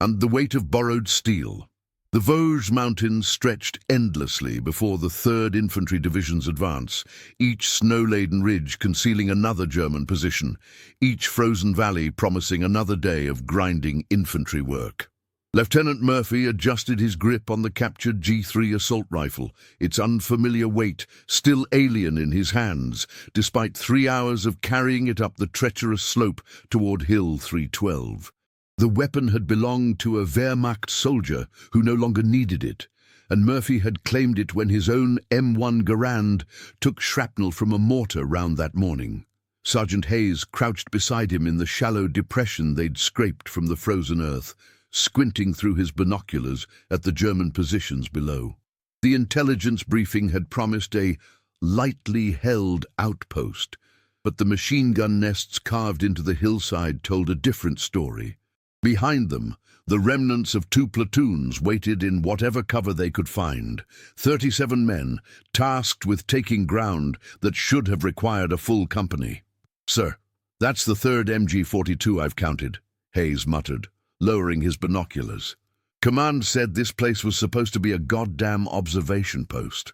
and the weight of borrowed steel. The Vosges Mountains stretched endlessly before the 3rd Infantry Division's advance, each snow-laden ridge concealing another German position, each frozen valley promising another day of grinding infantry work. Lieutenant Murphy adjusted his grip on the captured G3 assault rifle, its unfamiliar weight still alien in his hands, despite 3 hours of carrying it up the treacherous slope toward Hill 312. The weapon had belonged to a Wehrmacht soldier who no longer needed it, and Murphy had claimed it when his own M1 Garand took shrapnel from a mortar round that morning. Sergeant Hayes crouched beside him in the shallow depression they'd scraped from the frozen earth, squinting through his binoculars at the German positions below. The intelligence briefing had promised a lightly held outpost, but the machine gun nests carved into the hillside told a different story. Behind them, the remnants of 2 platoons waited in whatever cover they could find, 37 men tasked with taking ground that should have required a full company. "Sir, that's the 3rd MG-42 I've counted," Hayes muttered, lowering his binoculars. "Command said this place was supposed to be a goddamn observation post."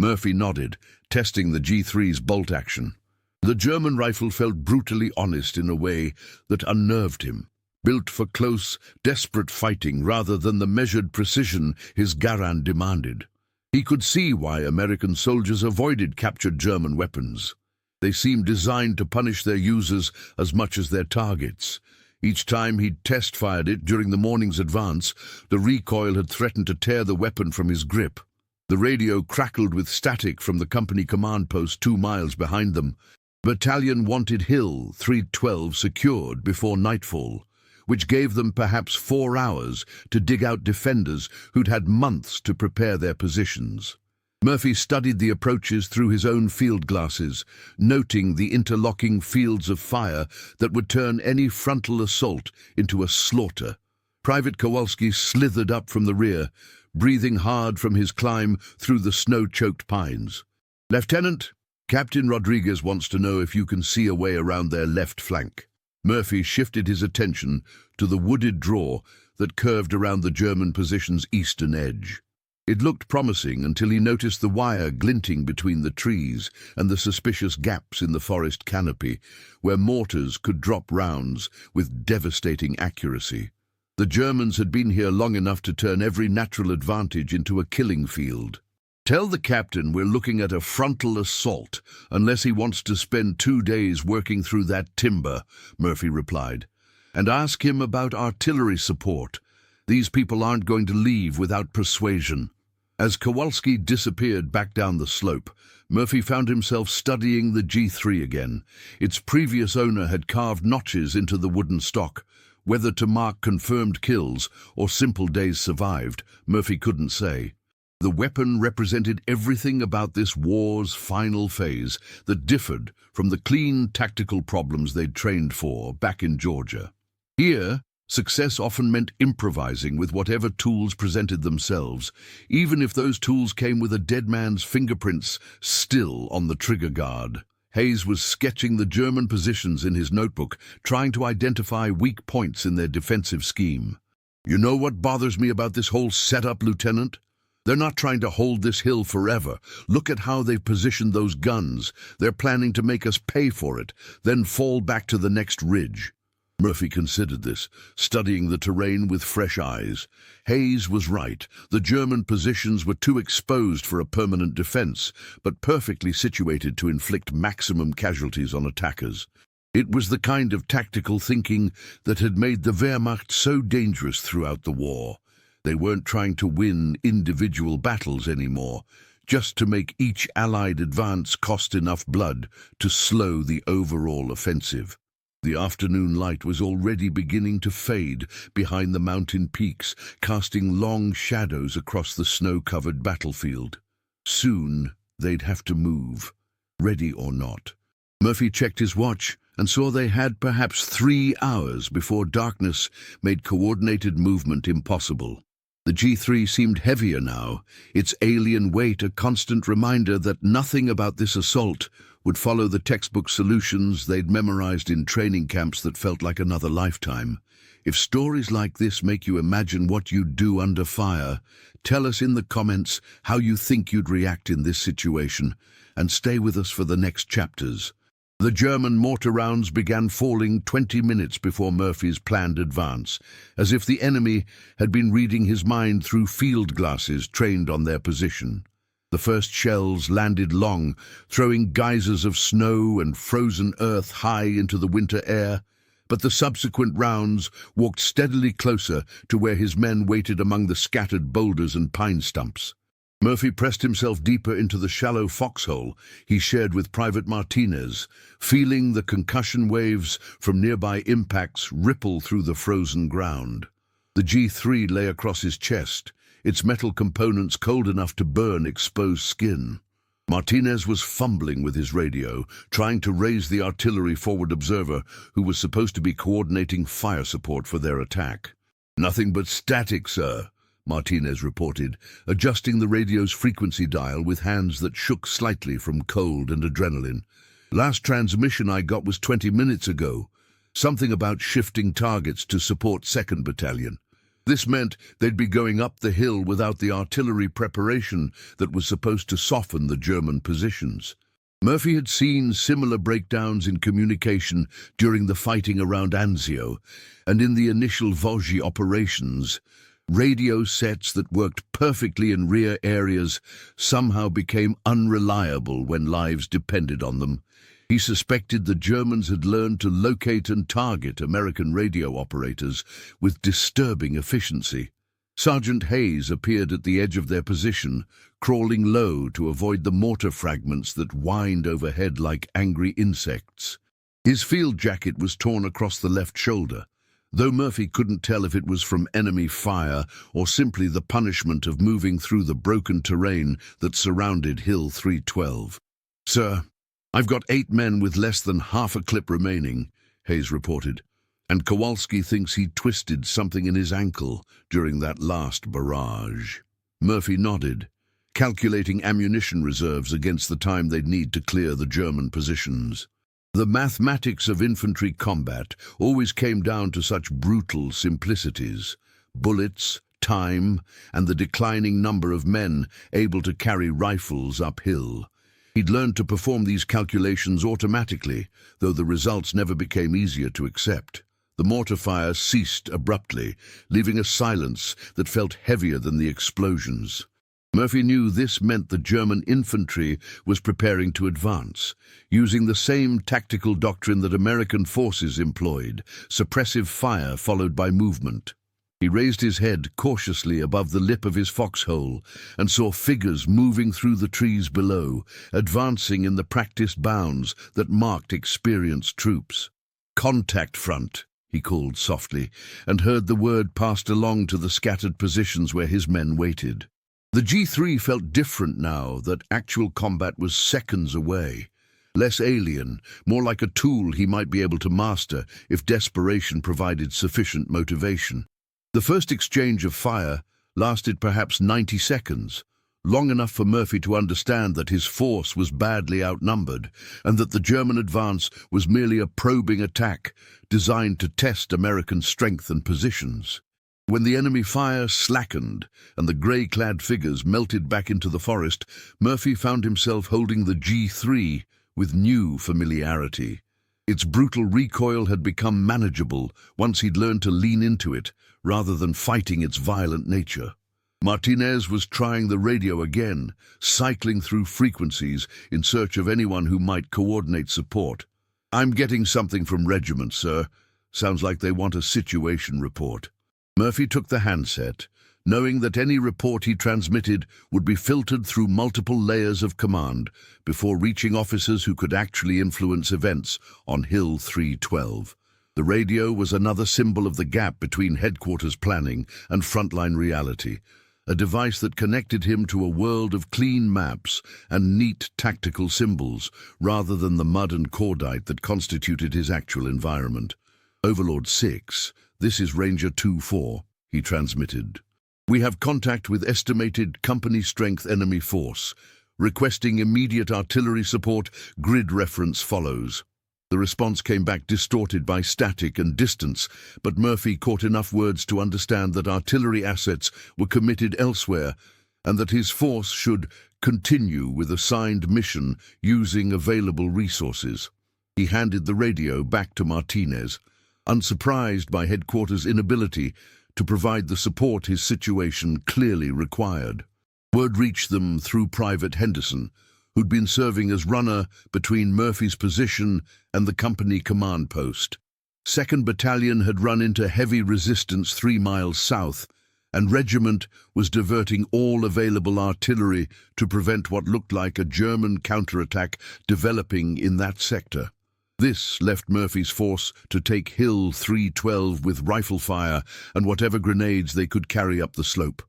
Murphy nodded, testing the G3's bolt action. The German rifle felt brutally honest in a way that unnerved him, built for close, desperate fighting rather than the measured precision his Garand demanded. He could see why American soldiers avoided captured German weapons. They seemed designed to punish their users as much as their targets. Each time he'd test-fired it during the morning's advance, the recoil had threatened to tear the weapon from his grip. The radio crackled with static from the company command post 2 miles behind them. Battalion wanted Hill 312 secured before nightfall, which gave them perhaps 4 hours to dig out defenders who'd had months to prepare their positions. Murphy studied the approaches through his own field glasses, noting the interlocking fields of fire that would turn any frontal assault into a slaughter. Private Kowalski slithered up from the rear, breathing hard from his climb through the snow-choked pines. "Lieutenant, Captain Rodriguez wants to know if you can see a way around their left flank." Murphy shifted his attention to the wooded draw that curved around the German position's eastern edge. It looked promising until he noticed the wire glinting between the trees and the suspicious gaps in the forest canopy, where mortars could drop rounds with devastating accuracy. The Germans had been here long enough to turn every natural advantage into a killing field. "Tell the captain we're looking at a frontal assault, unless he wants to spend 2 days working through that timber," Murphy replied. "And ask him about artillery support. These people aren't going to leave without persuasion." As Kowalski disappeared back down the slope, Murphy found himself studying the G3 again. Its previous owner had carved notches into the wooden stock. Whether to mark confirmed kills or simple days survived, Murphy couldn't say. The weapon represented everything about this war's final phase that differed from the clean tactical problems they'd trained for back in Georgia. Here, success often meant improvising with whatever tools presented themselves, even if those tools came with a dead man's fingerprints still on the trigger guard. Hayes was sketching the German positions in his notebook, trying to identify weak points in their defensive scheme. "You know what bothers me about this whole setup, Lieutenant? They're not trying to hold this hill forever. Look at how they've positioned those guns. They're planning to make us pay for it, then fall back to the next ridge." Murphy considered this, studying the terrain with fresh eyes. Hayes was right. The German positions were too exposed for a permanent defense, but perfectly situated to inflict maximum casualties on attackers. It was the kind of tactical thinking that had made the Wehrmacht so dangerous throughout the war. They weren't trying to win individual battles anymore, just to make each Allied advance cost enough blood to slow the overall offensive. The afternoon light was already beginning to fade behind the mountain peaks, casting long shadows across the snow-covered battlefield. Soon they'd have to move, ready or not. Murphy checked his watch and saw they had perhaps 3 hours before darkness made coordinated movement impossible. The G3 seemed heavier now, its alien weight a constant reminder that nothing about this assault would follow the textbook solutions they'd memorized in training camps that felt like another lifetime. If stories like this make you imagine what you'd do under fire, tell us in the comments how you think you'd react in this situation, and stay with us for the next chapters. The German mortar rounds began falling 20 minutes before Murphy's planned advance, as if the enemy had been reading his mind through field glasses trained on their position. The first shells landed long, throwing geysers of snow and frozen earth high into the winter air, but the subsequent rounds walked steadily closer to where his men waited among the scattered boulders and pine stumps. Murphy pressed himself deeper into the shallow foxhole he shared with Private Martinez, feeling the concussion waves from nearby impacts ripple through the frozen ground. The G3 lay across his chest, its metal components cold enough to burn exposed skin. Martinez was fumbling with his radio, trying to raise the artillery forward observer who was supposed to be coordinating fire support for their attack. "Nothing but static, sir," Martinez reported, adjusting the radio's frequency dial with hands that shook slightly from cold and adrenaline. "Last transmission I got was 20 minutes ago. Something about shifting targets to support 2nd Battalion. This meant they'd be going up the hill without the artillery preparation that was supposed to soften the German positions." Murphy had seen similar breakdowns in communication during the fighting around Anzio, and in the initial Vosges operations, radio sets that worked perfectly in rear areas somehow became unreliable when lives depended on them. He suspected the Germans had learned to locate and target American radio operators with disturbing efficiency. Sergeant Hayes appeared at the edge of their position, crawling low to avoid the mortar fragments that whined overhead like angry insects. His field jacket was torn across the left shoulder, though Murphy couldn't tell if it was from enemy fire or simply the punishment of moving through the broken terrain that surrounded Hill 312. "Sir, I've got 8 men with less than half a clip remaining," Hayes reported, "and Kowalski thinks he twisted something in his ankle during that last barrage." Murphy nodded, calculating ammunition reserves against the time they'd need to clear the German positions. The mathematics of infantry combat always came down to such brutal simplicities: bullets, time, and the declining number of men able to carry rifles uphill. He'd learned to perform these calculations automatically, though the results never became easier to accept. The mortar fire ceased abruptly, leaving a silence that felt heavier than the explosions. Murphy knew this meant the German infantry was preparing to advance, using the same tactical doctrine that American forces employed: suppressive fire followed by movement. He raised his head cautiously above the lip of his foxhole and saw figures moving through the trees below, advancing in the practiced bounds that marked experienced troops. "Contact front," he called softly, and heard the word passed along to the scattered positions where his men waited. The G3 felt different now that actual combat was seconds away. Less alien, more like a tool he might be able to master if desperation provided sufficient motivation. The first exchange of fire lasted perhaps 90 seconds, long enough for Murphy to understand that his force was badly outnumbered and that the German advance was merely a probing attack designed to test American strength and positions. When the enemy fire slackened and the grey-clad figures melted back into the forest, Murphy found himself holding the G3 with new familiarity. Its brutal recoil had become manageable once he'd learned to lean into it, rather than fighting its violent nature. Martinez was trying the radio again, cycling through frequencies in search of anyone who might coordinate support. "I'm getting something from regiment, sir. Sounds like they want a situation report." Murphy took the handset, knowing that any report he transmitted would be filtered through multiple layers of command before reaching officers who could actually influence events on Hill 312. The radio was another symbol of the gap between headquarters planning and frontline reality, a device that connected him to a world of clean maps and neat tactical symbols, rather than the mud and cordite that constituted his actual environment. "Overlord 6, this is Ranger 2-4, he transmitted. "We have contact with estimated company strength enemy force. Requesting immediate artillery support, grid reference follows." The response came back distorted by static and distance, but Murphy caught enough words to understand that artillery assets were committed elsewhere and that his force should continue with assigned mission using available resources. He handed the radio back to Martinez, unsurprised by headquarters' inability to provide the support his situation clearly required. Word reached them through Private Henderson, who'd been serving as runner between Murphy's position and the company command post. 2nd Battalion had run into heavy resistance 3 miles south, and regiment was diverting all available artillery to prevent what looked like a German counterattack developing in that sector. This left Murphy's force to take Hill 312 with rifle fire and whatever grenades they could carry up the slope.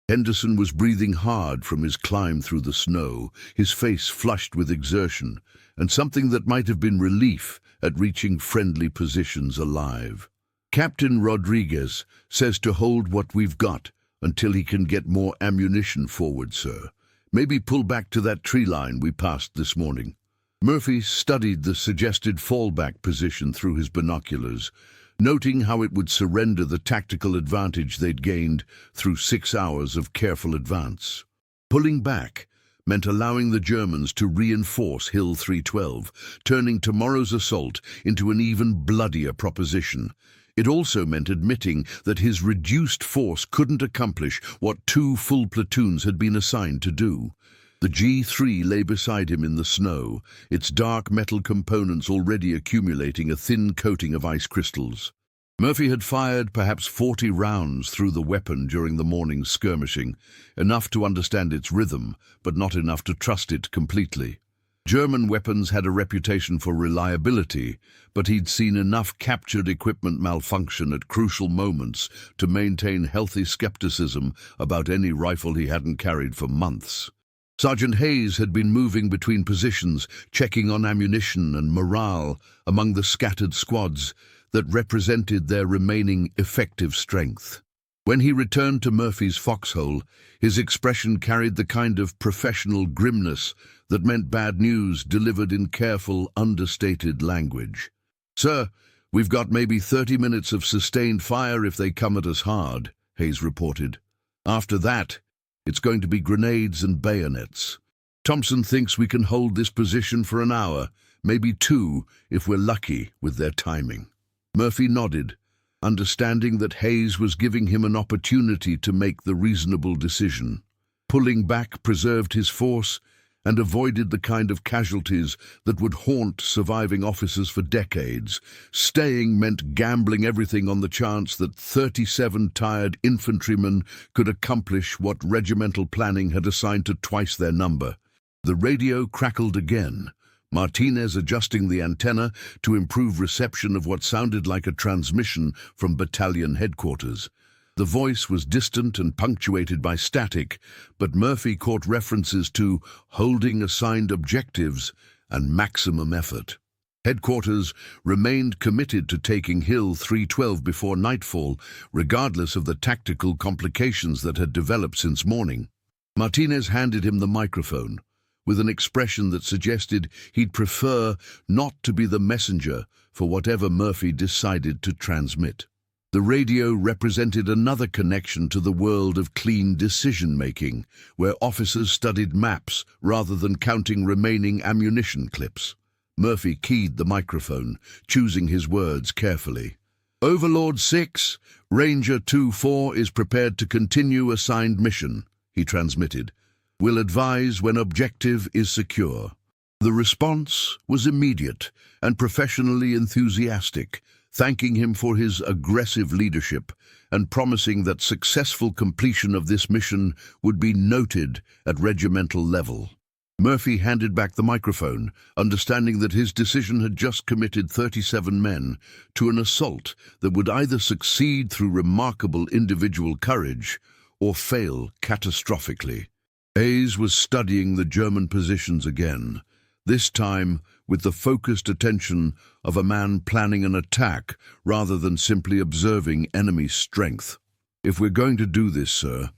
Henderson was breathing hard from his climb through the snow, his face flushed with exertion, and something that might have been relief at reaching friendly positions alive. Captain Rodriguez says to hold what we've got until he can get more ammunition forward, sir. Maybe pull back to that tree line we passed this morning. Murphy studied the suggested fallback position through his binoculars, noting how it would surrender the tactical advantage they'd gained through 6 hours of careful advance. Pulling back meant allowing the Germans to reinforce Hill 312, turning tomorrow's assault into an even bloodier proposition. It also meant admitting that his reduced force couldn't accomplish what 2 full platoons had been assigned to do. The G3 lay beside him in the snow, its dark metal components already accumulating a thin coating of ice crystals. Murphy had fired perhaps 40 rounds through the weapon during the morning's skirmishing, enough to understand its rhythm, but not enough to trust it completely. German weapons had a reputation for reliability, but he'd seen enough captured equipment malfunction at crucial moments to maintain healthy skepticism about any rifle he hadn't carried for months. Sergeant Hayes had been moving between positions, checking on ammunition and morale among the scattered squads that represented their remaining effective strength. When he returned to Murphy's foxhole, his expression carried the kind of professional grimness that meant bad news delivered in careful, understated language. "Sir, we've got maybe 30 minutes of sustained fire if they come at us hard," Hayes reported. "After that, it's going to be grenades and bayonets. Thompson thinks we can hold this position for an hour, maybe 2 if we're lucky with their timing." Murphy nodded, understanding that Hayes was giving him an opportunity to make the reasonable decision. Pulling back preserved his force and avoided the kind of casualties that would haunt surviving officers for decades. Staying meant gambling everything on the chance that 37 tired infantrymen could accomplish what regimental planning had assigned to twice their number. The radio crackled again, Martinez adjusting the antenna to improve reception of what sounded like a transmission from battalion headquarters. The voice was distant and punctuated by static, but Murphy caught references to holding assigned objectives and maximum effort. Headquarters remained committed to taking Hill 312 before nightfall, regardless of the tactical complications that had developed since morning. Martinez handed him the microphone, with an expression that suggested he'd prefer not to be the messenger for whatever Murphy decided to transmit. The radio represented another connection to the world of clean decision-making, where officers studied maps rather than counting remaining ammunition clips. Murphy keyed the microphone, choosing his words carefully. "Overlord 6, Ranger 2-4 is prepared to continue assigned mission," he transmitted. "Will advise when objective is secure." The response was immediate and professionally enthusiastic, thanking him for his aggressive leadership and promising that successful completion of this mission would be noted at regimental level. Murphy handed back the microphone, understanding that his decision had just committed 37 men to an assault that would either succeed through remarkable individual courage or fail catastrophically. Hayes was studying the German positions again, this time with the focused attention of a man planning an attack rather than simply observing enemy strength. "If we're going to do this, sir,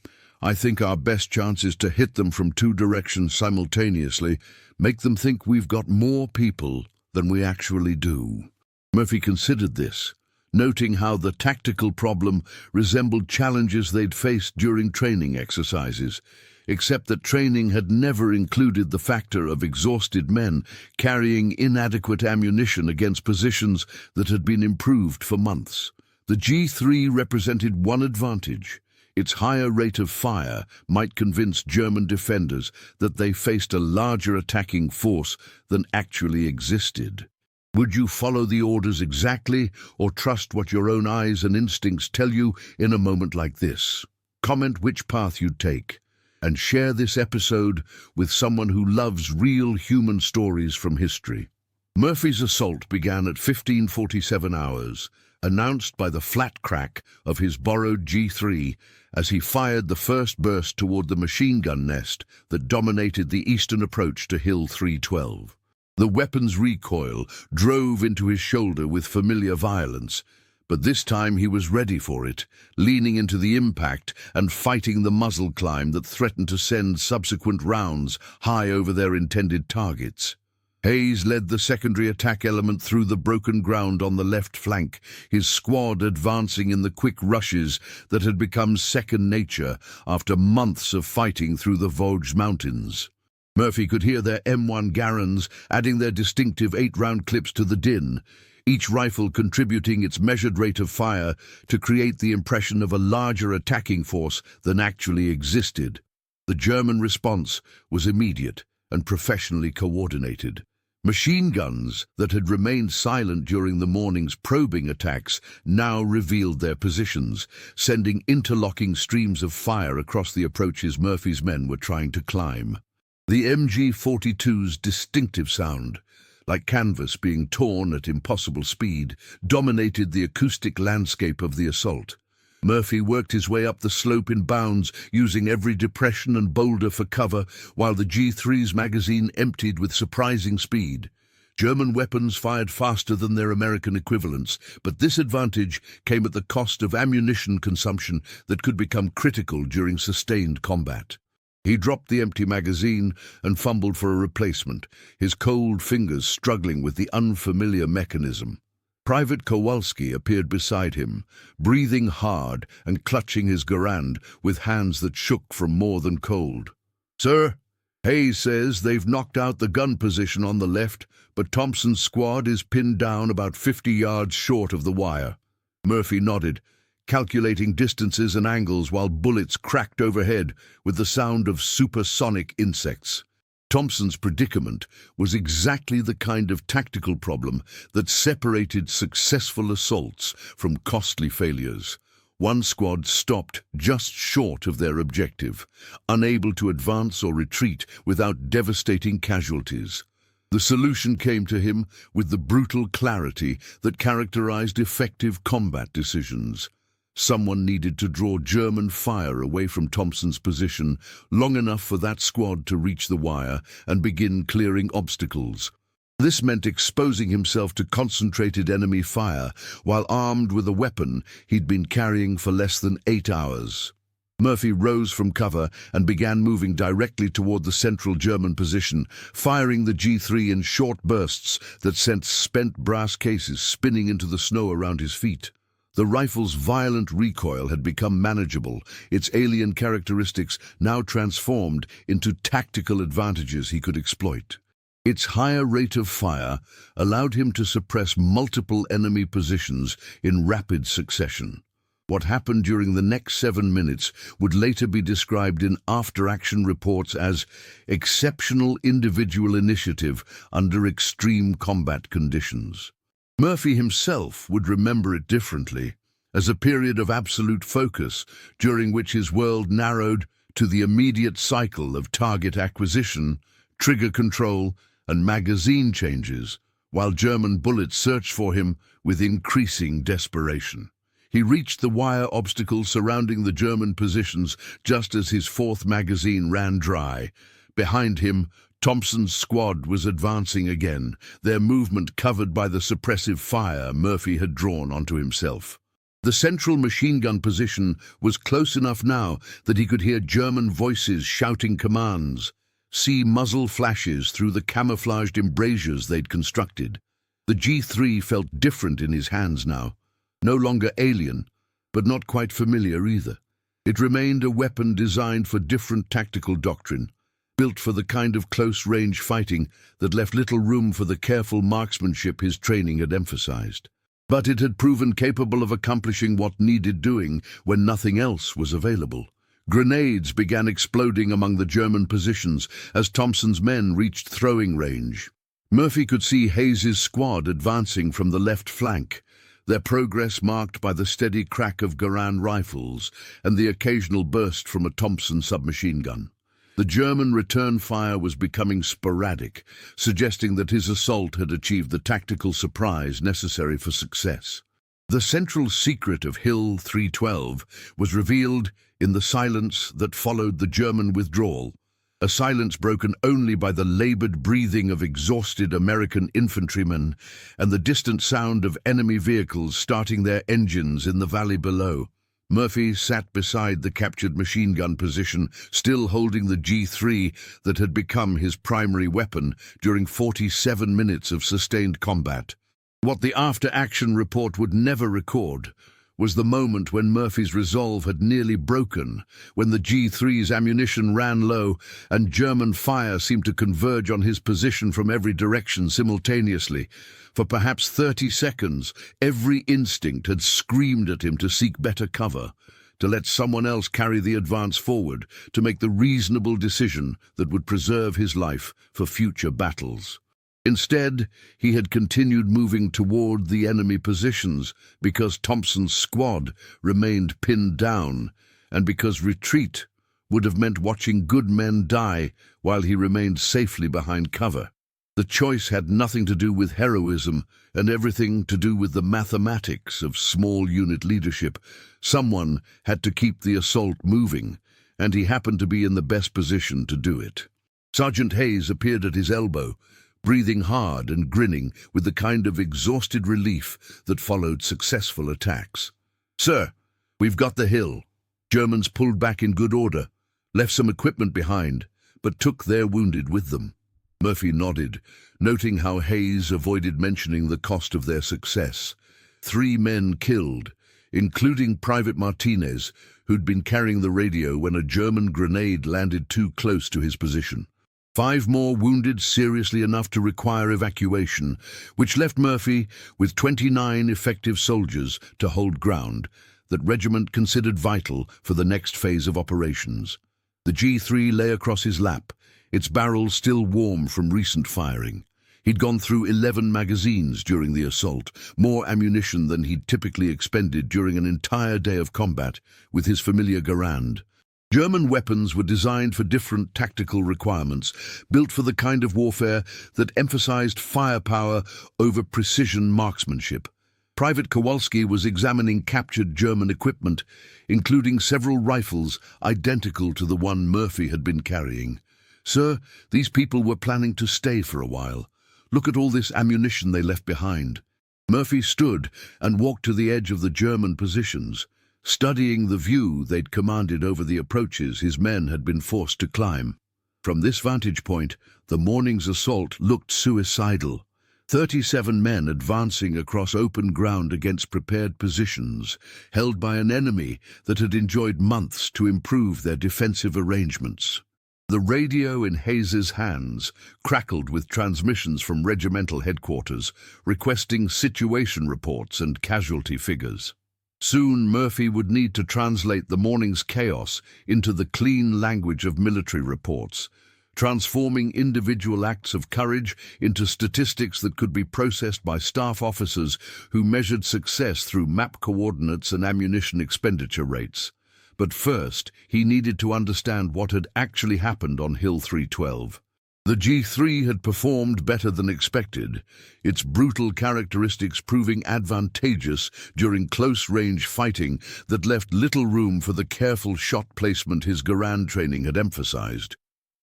I think our best chance is to hit them from 2 directions simultaneously, make them think we've got more people than we actually do. Murphy considered this, noting how the tactical problem resembled challenges they'd faced during training exercises, except that training had never included the factor of exhausted men carrying inadequate ammunition against positions that had been improved for months. The G3 represented one advantage. Its higher rate of fire might convince German defenders that they faced a larger attacking force than actually existed. Would you follow the orders exactly, or trust what your own eyes and instincts tell you in a moment like this? Comment which path you'd take, and share this episode with someone who loves real human stories from history. Murphy's assault began at 15:47 hours, announced by the flat crack of his borrowed G3 as he fired the first burst toward the machine gun nest that dominated the eastern approach to Hill 312. The weapon's recoil drove into his shoulder with familiar violence, but this time he was ready for it, leaning into the impact and fighting the muzzle climb that threatened to send subsequent rounds high over their intended targets. Hayes led the secondary attack element through the broken ground on the left flank, his squad advancing in the quick rushes that had become second nature after months of fighting through the Vosges Mountains. Murphy could hear their M1 Garans adding their distinctive 8-round clips to the din, each rifle contributing its measured rate of fire to create the impression of a larger attacking force than actually existed. The German response was immediate and professionally coordinated. Machine guns that had remained silent during the morning's probing attacks now revealed their positions, sending interlocking streams of fire across the approaches Murphy's men were trying to climb. The MG-42's distinctive sound, like canvas being torn at impossible speed, dominated the acoustic landscape of the assault. Murphy worked his way up the slope in bounds, using every depression and boulder for cover, while the G3's magazine emptied with surprising speed. German weapons fired faster than their American equivalents, but this advantage came at the cost of ammunition consumption that could become critical during sustained combat. He dropped the empty magazine and fumbled for a replacement, his cold fingers struggling with the unfamiliar mechanism. Private Kowalski appeared beside him, breathing hard and clutching his Garand with hands that shook from more than cold. "Sir, Hayes says they've knocked out the gun position on the left, but Thompson's squad is pinned down about 50 yards short of the wire." Murphy nodded, calculating distances and angles while bullets cracked overhead with the sound of supersonic insects. Thompson's predicament was exactly the kind of tactical problem that separated successful assaults from costly failures. One squad stopped just short of their objective, unable to advance or retreat without devastating casualties. The solution came to him with the brutal clarity that characterized effective combat decisions. Someone needed to draw German fire away from Thompson's position long enough for that squad to reach the wire and begin clearing obstacles. This meant exposing himself to concentrated enemy fire while armed with a weapon he'd been carrying for less than 8 hours. Murphy rose from cover and began moving directly toward the central German position, firing the G3 in short bursts that sent spent brass cases spinning into the snow around his feet. The rifle's violent recoil had become manageable, its alien characteristics now transformed into tactical advantages he could exploit. Its higher rate of fire allowed him to suppress multiple enemy positions in rapid succession. What happened during the next 7 minutes would later be described in after-action reports as exceptional individual initiative under extreme combat conditions. Murphy himself would remember it differently, as a period of absolute focus during which his world narrowed to the immediate cycle of target acquisition, trigger control, and magazine changes, while German bullets searched for him with increasing desperation. He reached the wire obstacle surrounding the German positions just as his fourth magazine ran dry. Behind him, Thompson's squad was advancing again, their movement covered by the suppressive fire Murphy had drawn onto himself. The central machine gun position was close enough now that he could hear German voices shouting commands. see muzzle flashes through the camouflaged embrasures they'd constructed. The G3 felt different in his hands now, no longer alien, but not quite familiar either. It remained a weapon designed for different tactical doctrine, built for the kind of close-range fighting that left little room for the careful marksmanship his training had emphasized. But it had proven capable of accomplishing what needed doing when nothing else was available. Grenades began exploding among the German positions as Thompson's men reached throwing range. Murphy could see Hayes's squad advancing from the left flank, their progress marked by the steady crack of Garand rifles and the occasional burst from a Thompson submachine gun. The German return fire was becoming sporadic, suggesting that his assault had achieved the tactical surprise necessary for success. The central secret of Hill 312 was revealed in the silence that followed the German withdrawal, a silence broken only by the labored breathing of exhausted American infantrymen and the distant sound of enemy vehicles starting their engines in the valley below. Murphy sat beside the captured machine gun position, still holding the G3 that had become his primary weapon during 47 minutes of sustained combat. What the after-action report would never record was the moment when Murphy's resolve had nearly broken, when the G3's ammunition ran low and German fire seemed to converge on his position from every direction simultaneously. For perhaps 30 seconds, every instinct had screamed at him to seek better cover, to let someone else carry the advance forward, to make the reasonable decision that would preserve his life for future battles. Instead, he had continued moving toward the enemy positions because Thompson's squad remained pinned down, and because retreat would have meant watching good men die while he remained safely behind cover. The choice had nothing to do with heroism and everything to do with the mathematics of small unit leadership. Someone had to keep the assault moving, and he happened to be in the best position to do it. Sergeant Hayes appeared at his elbow, breathing hard and grinning with the kind of exhausted relief that followed successful attacks. "Sir, we've got the hill." Germans pulled back in good order, left some equipment behind, but took their wounded with them. Murphy nodded, noting how Hayes avoided mentioning the cost of their success. 3 men killed, including Private Martinez, who'd been carrying the radio when a German grenade landed too close to his position. 5 more wounded seriously enough to require evacuation, which left Murphy with 29 effective soldiers to hold ground, that regiment considered vital for the next phase of operations. The G3 lay across his lap, its barrel still warm from recent firing. He'd gone through 11 magazines during the assault, more ammunition than he'd typically expended during an entire day of combat with his familiar Garand. German weapons were designed for different tactical requirements, built for the kind of warfare that emphasized firepower over precision marksmanship. Private Kowalski was examining captured German equipment, including several rifles identical to the one Murphy had been carrying. "Sir, these people were planning to stay for a while. Look at all this ammunition they left behind." Murphy stood and walked to the edge of the German positions, studying the view they'd commanded over the approaches his men had been forced to climb. From this vantage point, the morning's assault looked suicidal. 37 men advancing across open ground against prepared positions, held by an enemy that had enjoyed months to improve their defensive arrangements. The radio in Hayes's hands crackled with transmissions from regimental headquarters, requesting situation reports and casualty figures. Soon Murphy would need to translate the morning's chaos into the clean language of military reports, transforming individual acts of courage into statistics that could be processed by staff officers who measured success through map coordinates and ammunition expenditure rates. But first, he needed to understand what had actually happened on Hill 312. The G3 had performed better than expected, its brutal characteristics proving advantageous during close-range fighting that left little room for the careful shot placement his Garand training had emphasized.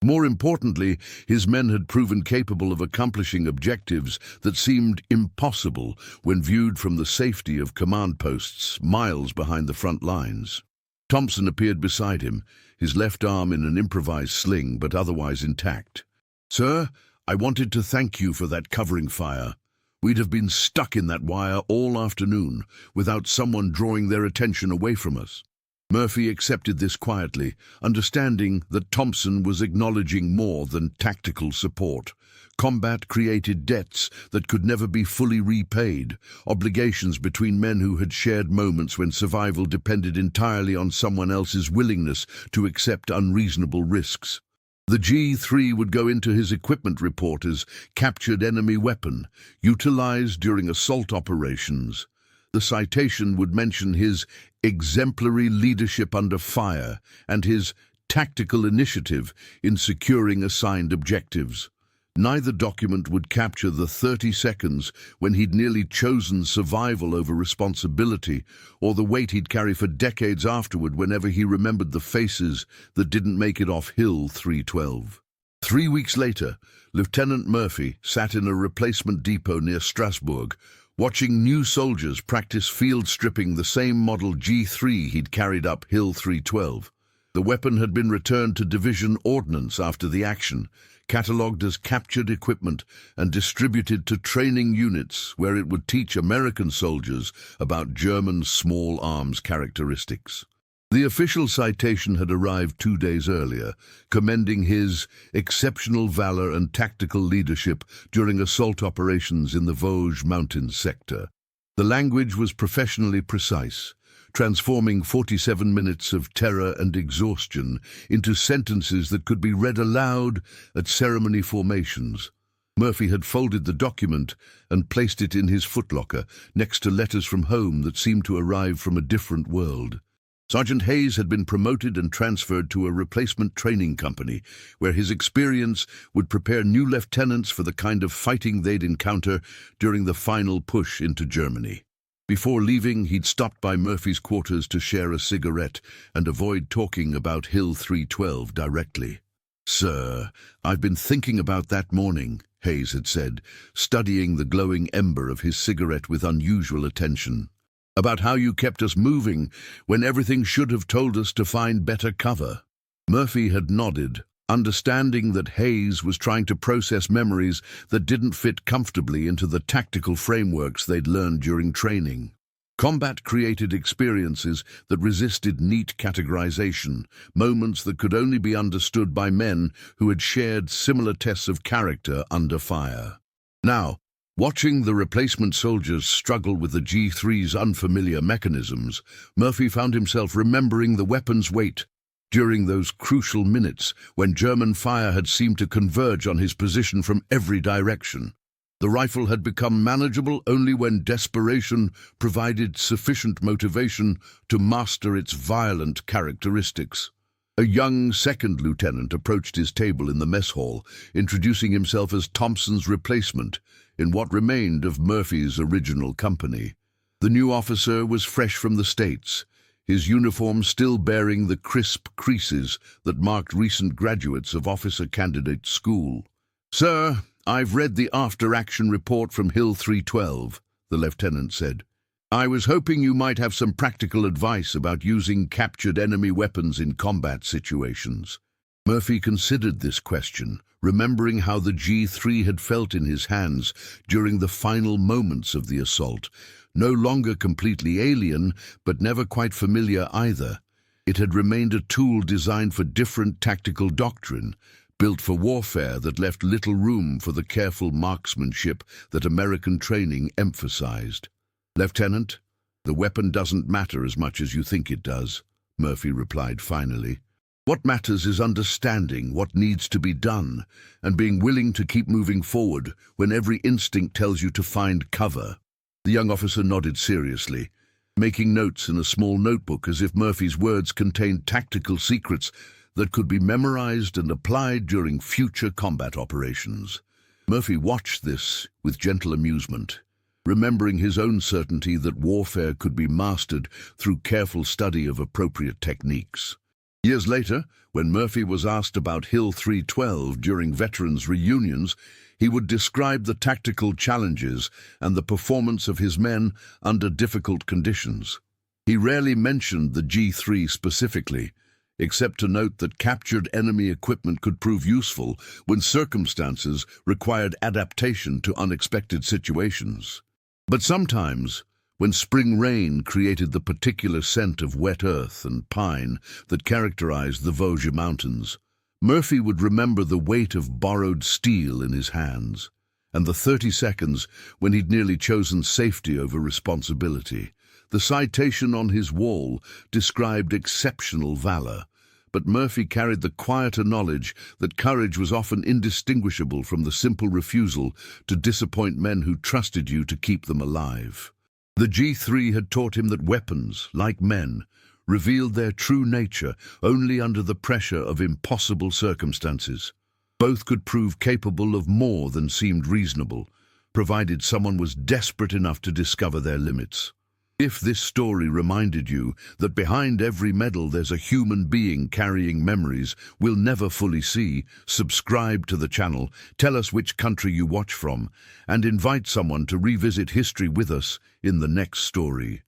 More importantly, his men had proven capable of accomplishing objectives that seemed impossible when viewed from the safety of command posts miles behind the front lines. Thompson appeared beside him, his left arm in an improvised sling but otherwise intact. "Sir, I wanted to thank you for that covering fire. We'd have been stuck in that wire all afternoon without someone drawing their attention away from us." Murphy accepted this quietly, understanding that Thompson was acknowledging more than tactical support. Combat created debts that could never be fully repaid, obligations between men who had shared moments when survival depended entirely on someone else's willingness to accept unreasonable risks. The G3 would go into his equipment report as captured enemy weapon, utilized during assault operations. The citation would mention his exemplary leadership under fire and his tactical initiative in securing assigned objectives. Neither document would capture the 30 seconds when he'd nearly chosen survival over responsibility, or the weight he'd carry for decades afterward whenever he remembered the faces that didn't make it off Hill 312. 3 weeks later, Lieutenant Murphy sat in a replacement depot near Strasbourg, watching new soldiers practice field stripping the same model G3 he'd carried up Hill 312. The weapon had been returned to Division Ordnance after the action, catalogued as captured equipment and distributed to training units where it would teach American soldiers about German small arms characteristics. The official citation had arrived 2 days earlier, commending his exceptional valor and tactical leadership during assault operations in the Vosges Mountains sector. The language was professionally precise, transforming 47 minutes of terror and exhaustion into sentences that could be read aloud at ceremony formations. Murphy had folded the document and placed it in his footlocker, next to letters from home that seemed to arrive from a different world. Sergeant Hayes had been promoted and transferred to a replacement training company, where his experience would prepare new lieutenants for the kind of fighting they'd encounter during the final push into Germany. Before leaving, he'd stopped by Murphy's quarters to share a cigarette and avoid talking about Hill 312 directly. "Sir, I've been thinking about that morning," Hayes had said, studying the glowing ember of his cigarette with unusual attention. "About how you kept us moving when everything should have told us to find better cover." Murphy had nodded, understanding that Hayes was trying to process memories that didn't fit comfortably into the tactical frameworks they'd learned during training. Combat created experiences that resisted neat categorization, moments that could only be understood by men who had shared similar tests of character under fire. Now, watching the replacement soldiers struggle with the G3's unfamiliar mechanisms, Murphy found himself remembering the weapon's weight. During those crucial minutes when German fire had seemed to converge on his position from every direction, the rifle had become manageable only when desperation provided sufficient motivation to master its violent characteristics. A young second lieutenant approached his table in the mess hall, introducing himself as Thompson's replacement in what remained of Murphy's original company. The new officer was fresh from the States, his uniform still bearing the crisp creases that marked recent graduates of officer candidate school. "Sir, I've read the after-action report from Hill 312, the lieutenant said. "I was hoping you might have some practical advice about using captured enemy weapons in combat situations." Murphy considered this question, remembering how the G3 had felt in his hands during the final moments of the assault. No longer completely alien, but never quite familiar either. It had remained a tool designed for different tactical doctrine, built for warfare that left little room for the careful marksmanship that American training emphasized. "Lieutenant, the weapon doesn't matter as much as you think it does," Murphy replied finally. "What matters is understanding what needs to be done and being willing to keep moving forward when every instinct tells you to find cover." The young officer nodded seriously, making notes in a small notebook as if Murphy's words contained tactical secrets that could be memorized and applied during future combat operations. Murphy watched this with gentle amusement, remembering his own certainty that warfare could be mastered through careful study of appropriate techniques. Years later, when Murphy was asked about Hill 312 during veterans' reunions, he would describe the tactical challenges and the performance of his men under difficult conditions. He rarely mentioned the G3 specifically, except to note that captured enemy equipment could prove useful when circumstances required adaptation to unexpected situations. But sometimes, when spring rain created the particular scent of wet earth and pine that characterized the Vosges Mountains, Murphy would remember the weight of borrowed steel in his hands, and the 30 seconds when he'd nearly chosen safety over responsibility. The citation on his wall described exceptional valor, but Murphy carried the quieter knowledge that courage was often indistinguishable from the simple refusal to disappoint men who trusted you to keep them alive. The G3 had taught him that weapons, like men, revealed their true nature only under the pressure of impossible circumstances. Both could prove capable of more than seemed reasonable, provided someone was desperate enough to discover their limits. If this story reminded you that behind every medal there's a human being carrying memories we'll never fully see, subscribe to the channel, tell us which country you watch from, and invite someone to revisit history with us in the next story.